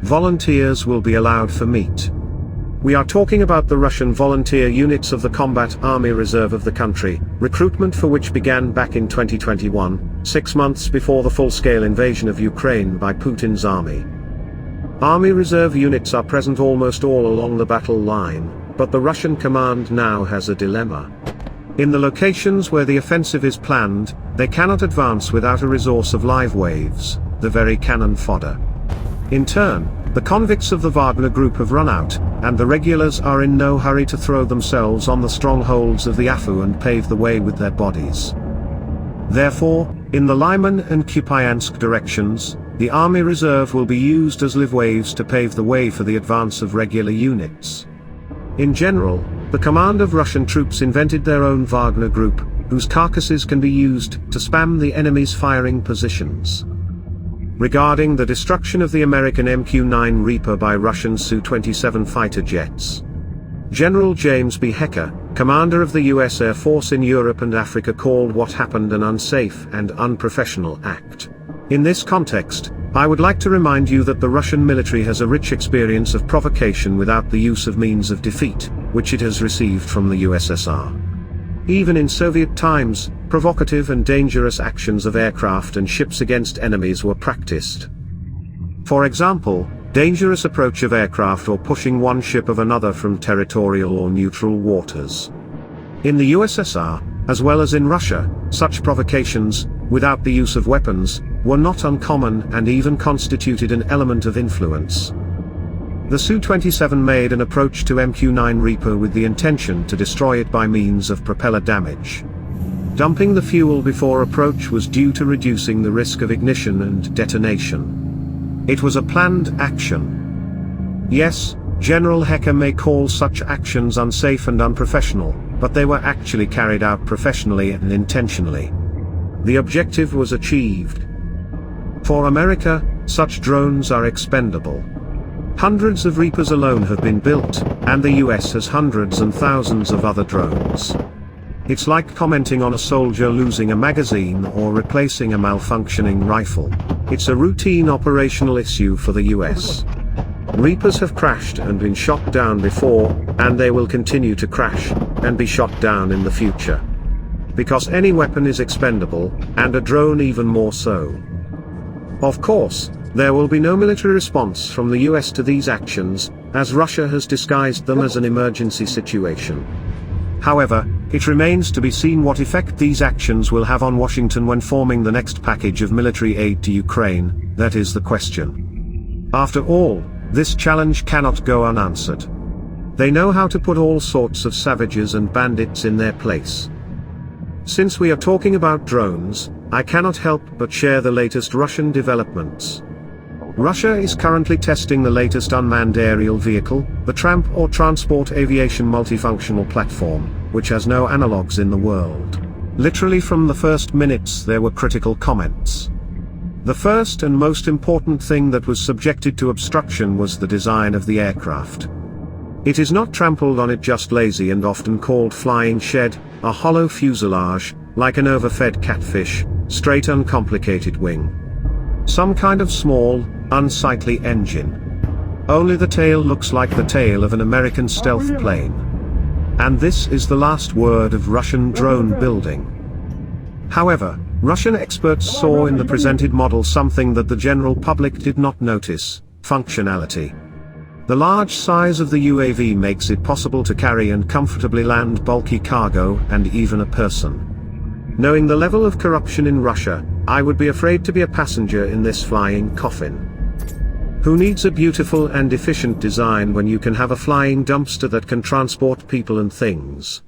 volunteers will be allowed for meat. We are talking about the Russian volunteer units of the Combat Army Reserve of the country, recruitment for which began back in 2021, 6 months before the full-scale invasion of Ukraine by Putin's army. Army Reserve units are present almost all along the battle line, but the Russian command now has a dilemma. In the locations where the offensive is planned, they cannot advance without a resource of live waves, the very cannon fodder. In turn, the convicts of the Wagner group have run out, and the regulars are in no hurry to throw themselves on the strongholds of the AFU and pave the way with their bodies. Therefore, in the Lyman and Kupiansk directions, the Army Reserve will be used as live waves to pave the way for the advance of regular units. In general, the command of Russian troops invented their own Wagner group, whose carcasses can be used to spam the enemy's firing positions. Regarding the destruction of the American MQ-9 Reaper by Russian Su-27 fighter jets, General James B. Hecker, commander of the U.S. Air Force in Europe and Africa, called what happened an unsafe and unprofessional act. In this context, I would like to remind you that the Russian military has a rich experience of provocation without the use of means of defeat, which it has received from the USSR. Even in Soviet times, provocative and dangerous actions of aircraft and ships against enemies were practiced. For example, dangerous approach of aircraft or pushing one ship of another from territorial or neutral waters. In the USSR, as well as in Russia, such provocations, without the use of weapons, were not uncommon and even constituted an element of influence. The Su-27 made an approach to MQ-9 Reaper with the intention to destroy it by means of propeller damage. Dumping the fuel before approach was due to reducing the risk of ignition and detonation. It was a planned action. Yes, General Hecker may call such actions unsafe and unprofessional, but they were actually carried out professionally and intentionally. The objective was achieved. For America, such drones are expendable. Hundreds of Reapers alone have been built, and the US has hundreds and thousands of other drones. It's like commenting on a soldier losing a magazine or replacing a malfunctioning rifle. It's a routine operational issue for the US. Reapers have crashed and been shot down before, and they will continue to crash and be shot down in the future. Because any weapon is expendable, and a drone even more so. Of course, there will be no military response from the US to these actions, as Russia has disguised them as an emergency situation. However, it remains to be seen what effect these actions will have on Washington when forming the next package of military aid to Ukraine. That is the question. After all, this challenge cannot go unanswered. They know how to put all sorts of savages and bandits in their place. Since we are talking about drones, I cannot help but share the latest Russian developments. Russia is currently testing the latest unmanned aerial vehicle, the TRAMP or Transport Aviation Multifunctional Platform, which has no analogues in the world. Literally from the first minutes there were critical comments. The first and most important thing that was subjected to obstruction was the design of the aircraft. It is not trampled on, it just lazy and often called flying shed, a hollow fuselage, like an overfed catfish, straight uncomplicated wing. Some kind of small, unsightly engine. Only the tail looks like the tail of an American stealth plane. And this is the last word of Russian drone building. However, Russian experts saw in the presented model something that the general public did not notice: functionality. The large size of the UAV makes it possible to carry and comfortably land bulky cargo and even a person. Knowing the level of corruption in Russia, I would be afraid to be a passenger in this flying coffin. Who needs a beautiful and efficient design when you can have a flying dumpster that can transport people and things?